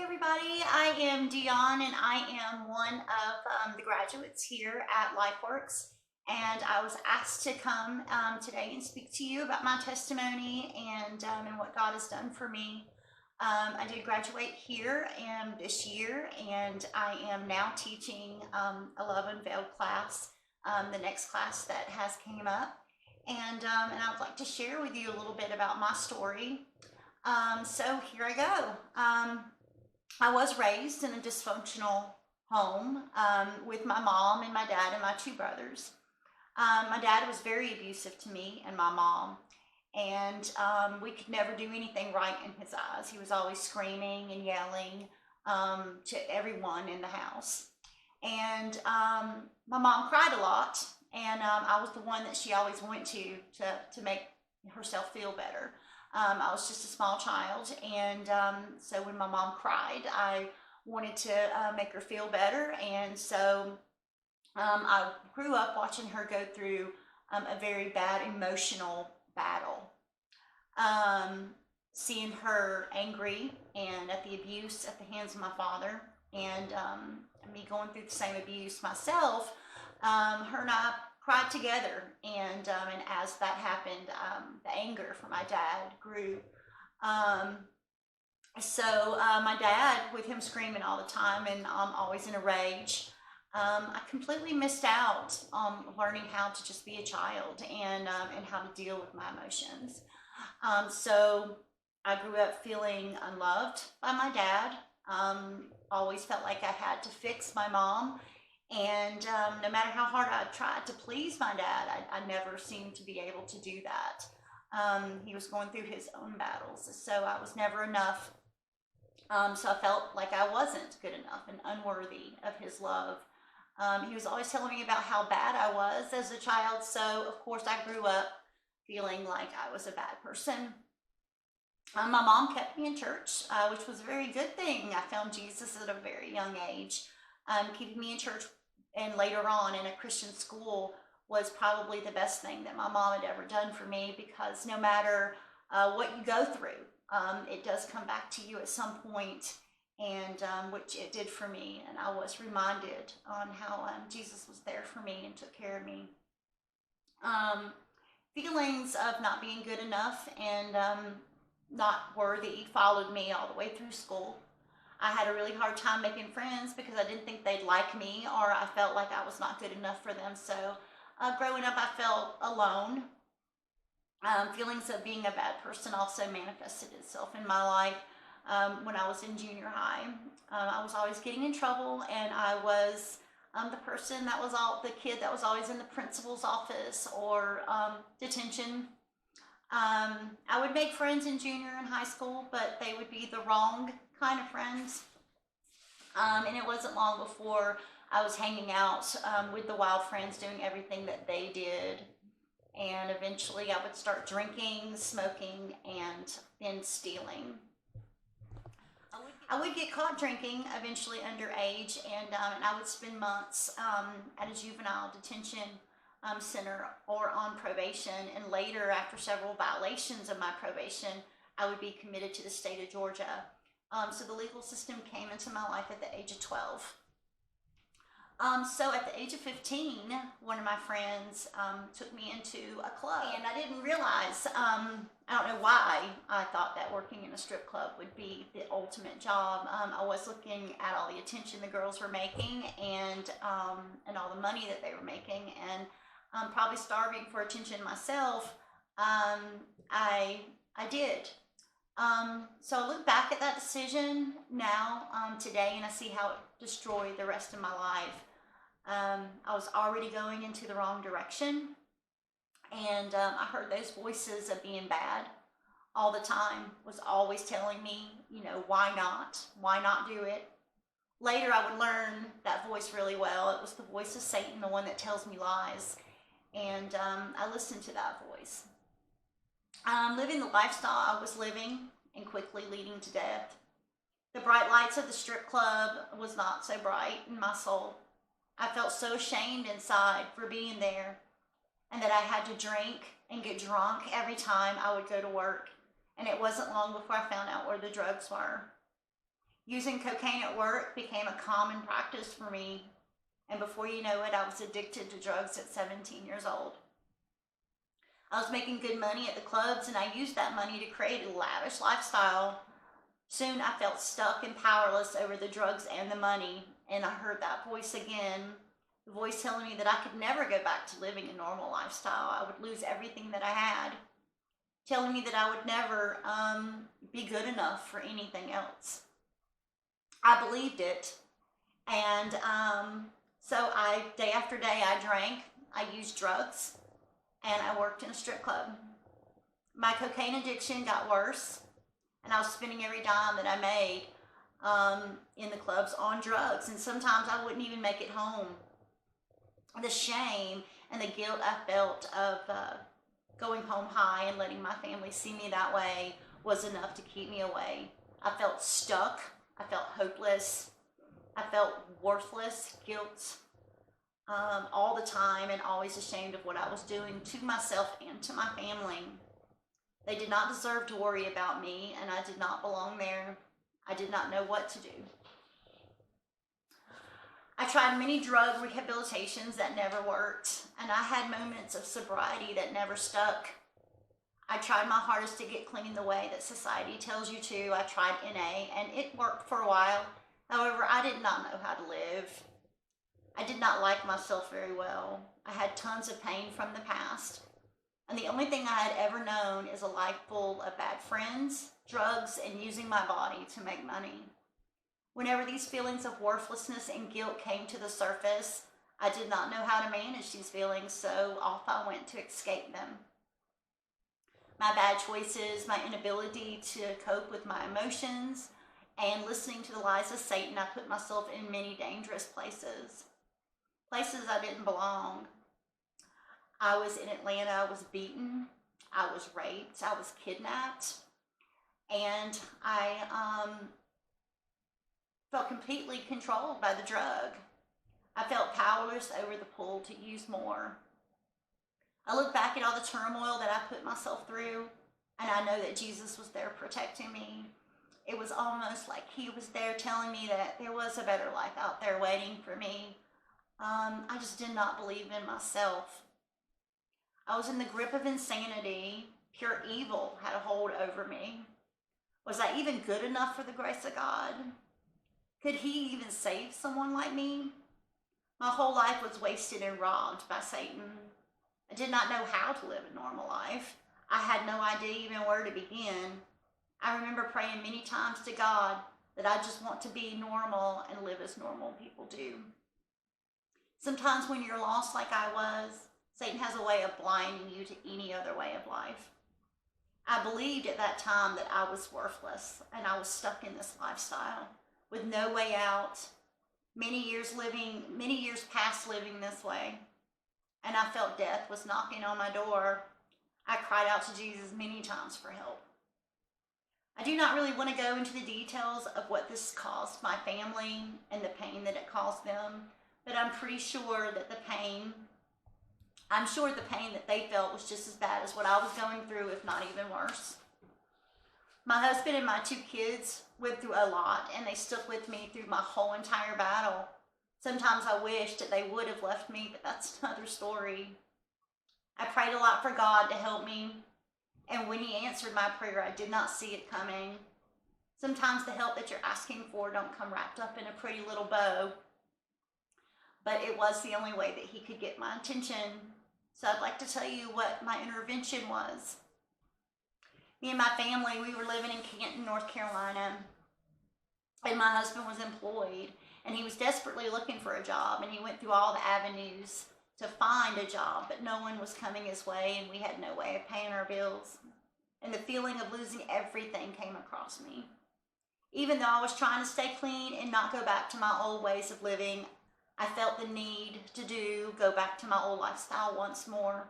Everybody, I am Dionne and I am one of the graduates here at LifeWorks, and I was asked to come today and speak to you about my testimony and what God has done for me. I did graduate here this year, and I am now teaching a Love Unveiled class, the next class that has came up, and I'd like to share with you a little bit about my story. So here I go. I was raised in a dysfunctional home with my mom and my dad and my two brothers. My dad was very abusive to me and my mom, and we could never do anything right in his eyes. He was always screaming and yelling to everyone in the house. And my mom cried a lot, and I was the one that she always went to make herself feel better. I was just a small child, and so when my mom cried, I wanted to make her feel better, and so I grew up watching her go through a very bad emotional battle. Seeing her angry and at the abuse at the hands of my father, and me going through the same abuse myself, her and I cried together, and as that happened, the anger for my dad grew. My dad, with him screaming all the time and always in a rage, I completely missed out on learning how to just be a child and how to deal with my emotions. So I grew up feeling unloved by my dad. Always felt like I had to fix my mom. And no matter how hard I tried to please my dad, I never seemed to be able to do that. He was going through his own battles, so I was never enough. So I felt like I wasn't good enough and unworthy of his love. He was always telling me about how bad I was as a child, so of course I grew up feeling like I was a bad person. My mom kept me in church, which was a very good thing. I found Jesus at a very young age. Keeping me in church and later on in a Christian school was probably the best thing that my mom had ever done for me, because no matter what you go through, it does come back to you at some point, and which it did for me. And I was reminded on how Jesus was there for me and took care of me. Feelings of not being good enough and not worthy followed me all the way through school. I had a really hard time making friends because I didn't think they'd like me, or I felt like I was not good enough for them. So growing up, I felt alone. Feelings of being a bad person also manifested itself in my life when I was in junior high. I was always getting in trouble, and I was the kid that was always in the principal's office or detention. I would make friends in junior and high school, but they would be the wrong kind of friends. And it wasn't long before I was hanging out with the wild friends, doing everything that they did. And eventually I would start drinking, smoking, and then stealing. I would get caught drinking eventually underage, and I would spend months at a juvenile detention center or on probation. And later, after several violations of my probation, I would be committed to the state of Georgia. So the legal system came into my life at the age of 12. So at the age of 15, one of my friends took me into a club, and I didn't realize, I don't know why I thought that working in a strip club would be the ultimate job. I was looking at all the attention the girls were making, and all the money that they were making, and probably starving for attention myself. I did. So I look back at that decision now, today, and I see how it destroyed the rest of my life. I was already going into the wrong direction, and I heard those voices of being bad all the time, was always telling me, why not? Why not do it? Later, I would learn that voice really well. It was the voice of Satan, the one that tells me lies, and I listened to that voice. Living the lifestyle I was living and quickly leading to death. The bright lights of the strip club was not so bright in my soul. I felt so ashamed inside for being there, and that I had to drink and get drunk every time I would go to work. And it wasn't long before I found out where the drugs were. Using cocaine at work became a common practice for me, and before you know it, I was addicted to drugs at 17 years old. I was making good money at the clubs, and I used that money to create a lavish lifestyle. Soon I felt stuck and powerless over the drugs and the money, and I heard that voice again, the voice telling me that I could never go back to living a normal lifestyle. I would lose everything that I had, telling me that I would never be good enough for anything else. I believed it, and so day after day, I drank, I used drugs, and I worked in a strip club. My cocaine addiction got worse, and I was spending every dime that I made in the clubs on drugs, and sometimes I wouldn't even make it home. The shame and the guilt I felt of going home high and letting my family see me that way was enough to keep me away. I felt stuck. I felt hopeless. I felt worthless, guilt all the time, and always ashamed of what I was doing to myself and to my family. They did not deserve to worry about me, and I did not belong there. I did not know what to do. I tried many drug rehabilitations that never worked, and I had moments of sobriety that never stuck. I tried my hardest to get clean the way that society tells you to. I tried NA, and it worked for a while. However, I did not know how to live. I did not like myself very well. I had tons of pain from the past, and the only thing I had ever known is a life full of bad friends, drugs, and using my body to make money. Whenever these feelings of worthlessness and guilt came to the surface, I did not know how to manage these feelings, so off I went to escape them. My bad choices, my inability to cope with my emotions, and listening to the lies of Satan, I put myself in many dangerous places. Places I didn't belong. I was in Atlanta, I was beaten, I was raped, I was kidnapped, and I felt completely controlled by the drug. I felt powerless over the pull to use more. I look back at all the turmoil that I put myself through, and I know that Jesus was there protecting me. It was almost like he was there telling me that there was a better life out there waiting for me. I just did not believe in myself. I was in the grip of insanity. Pure evil had a hold over me. Was I even good enough for the grace of God? Could he even save someone like me? My whole life was wasted and robbed by Satan. I did not know how to live a normal life. I had no idea even where to begin. I remember praying many times to God that I just want to be normal and live as normal people do. Sometimes when you're lost like I was, Satan has a way of blinding you to any other way of life. I believed at that time that I was worthless and I was stuck in this lifestyle with no way out. Many years past living this way, and I felt death was knocking on my door. I cried out to Jesus many times for help. I do not really want to go into the details of what this caused my family and the pain that it caused them, but I'm sure the pain that they felt was just as bad as what I was going through, if not even worse. My husband and my 2 kids went through a lot, and they stuck with me through my whole entire battle. Sometimes I wished that they would have left me, but that's another story. I prayed a lot for God to help me, and when he answered my prayer, I did not see it coming. Sometimes the help that you're asking for don't come wrapped up in a pretty little bow, but it was the only way that he could get my attention. So I'd like to tell you what my intervention was. Me and my family, we were living in Canton, North Carolina, and my husband was employed, and he was desperately looking for a job, and he went through all the avenues to find a job, but no one was coming his way, and we had no way of paying our bills. And the feeling of losing everything came across me. Even though I was trying to stay clean and not go back to my old ways of living, I felt the need to go back to my old lifestyle once more.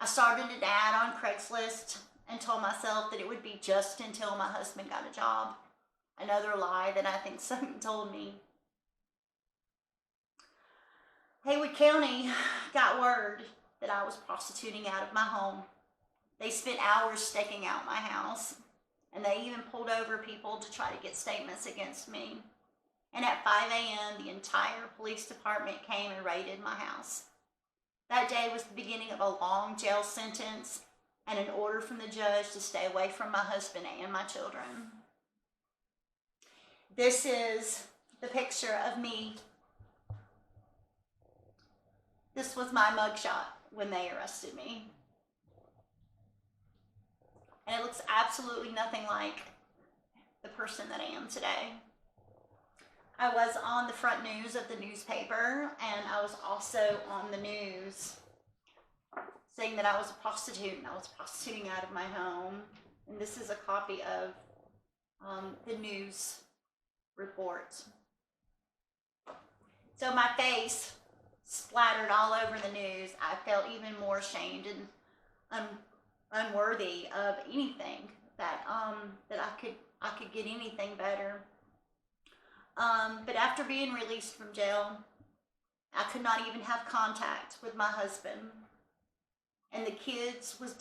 I started an ad on Craigslist and told myself that it would be just until my husband got a job. Another lie that I think someone told me. Haywood County got word that I was prostituting out of my home. They spent hours staking out my house, And they even pulled over people to try to get statements against me. And at 5 a.m., the entire police department came and raided my house. That day was the beginning of a long jail sentence and an order from the judge to stay away from my husband and my children. This is the picture of me. This was my mugshot when they arrested me. And it looks absolutely nothing like the person that I am today. I was on the front news of the newspaper, and I was also on the news saying that I was a prostitute and I was prostituting out of my home. And this is a copy of the news report. So my face splattered all over the news. I felt even more ashamed and unworthy of anything that I could get anything better. But after being released from jail, I could not even have contact with my husband, and the kids was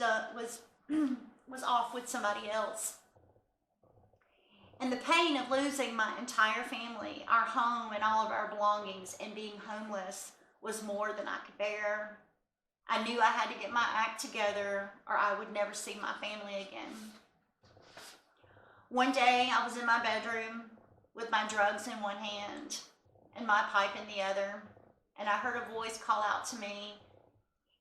off with somebody else. And the pain of losing my entire family, our home and all of our belongings, and being homeless was more than I could bear. I knew I had to get my act together or I would never see my family again. One day I was in my bedroom with my drugs in one hand and my pipe in the other, and I heard a voice call out to me,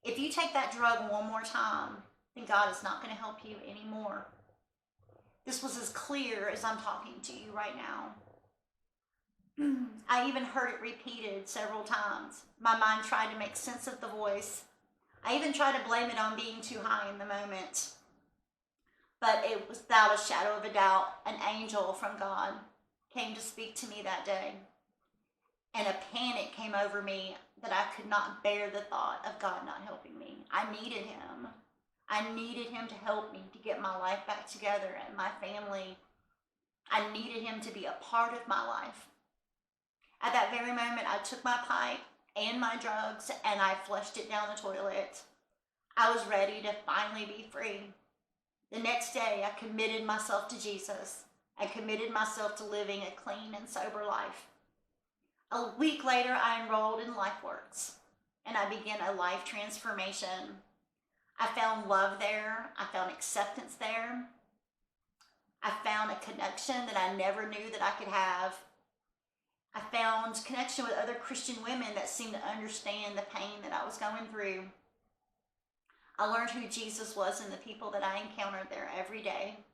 "If you take that drug one more time, then God is not going to help you anymore." This was as clear as I'm talking to you right now. I even heard it repeated several times. My mind tried to make sense of the voice. I even tried to blame it on being too high in the moment. But it was without a shadow of a doubt, an angel from God came to speak to me that day. And a panic came over me that I could not bear the thought of God not helping me. I needed him. I needed him to help me to get my life back together and my family. I needed him to be a part of my life. At that very moment, I took my pipe and my drugs and I flushed it down the toilet. I was ready to finally be free. The next day, I committed myself to Jesus and committed myself to living a clean and sober life. A week later, I enrolled in LifeWorks and I began a life transformation. I found love there. I found acceptance there. I found a connection that I never knew that I could have. I found connection with other Christian women that seemed to understand the pain that I was going through. I learned who Jesus was and the people that I encountered there every day.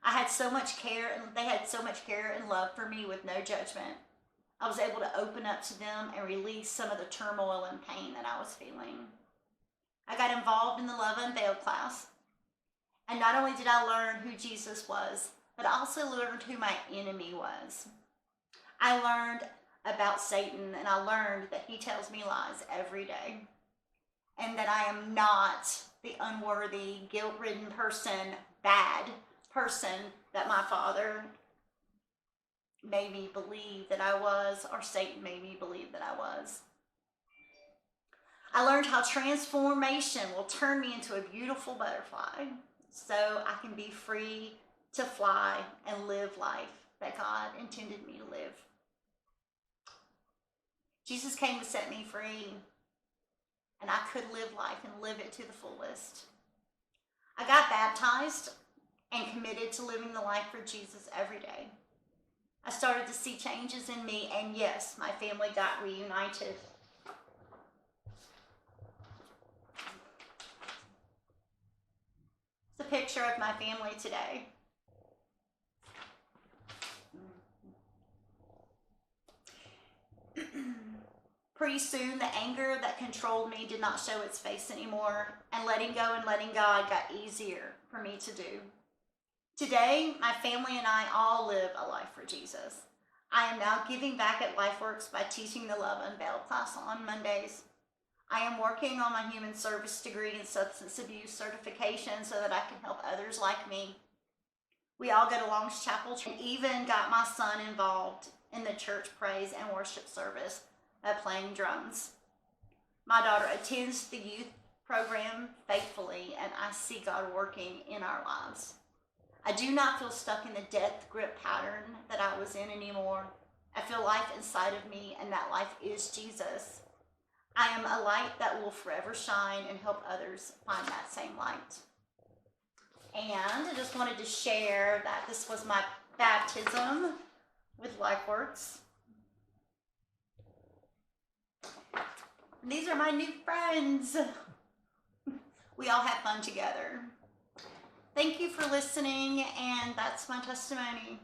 I had so much care, and they had so much care and love for me with no judgment. I was able to open up to them and release some of the turmoil and pain that I was feeling. I got involved in the Love Unveiled class. And not only did I learn who Jesus was, but I also learned who my enemy was. I learned about Satan, and I learned that he tells me lies every day. And that I am not the unworthy, guilt-ridden person, bad person that my father made me believe that I was, or Satan made me believe that I was. I learned how transformation will turn me into a beautiful butterfly so I can be free to fly and live life that God intended me to live. Jesus came to set me free, and I could live life and live it to the fullest. I got baptized and committed to living the life for Jesus every day. I started to see changes in me, and yes, my family got reunited. It's a picture of my family today. Pretty soon, the anger that controlled me did not show its face anymore, and letting go and letting God got easier for me to do. Today, my family and I all live a life for Jesus. I am now giving back at LifeWorks by teaching the Love Unveiled class on Mondays. I am working on my human service degree and substance abuse certification so that I can help others like me. We all go to Long's Chapel and even got my son involved in the church praise and worship service by playing drums. My daughter attends the youth program faithfully, and I see God working in our lives. I do not feel stuck in the death grip pattern that I was in anymore. I feel life inside of me, and that life is Jesus. I am a light that will forever shine and help others find that same light. And I just wanted to share that this was my baptism with LifeWorks. And these are my new friends. We all have fun together. Thank you for listening, and that's my testimony.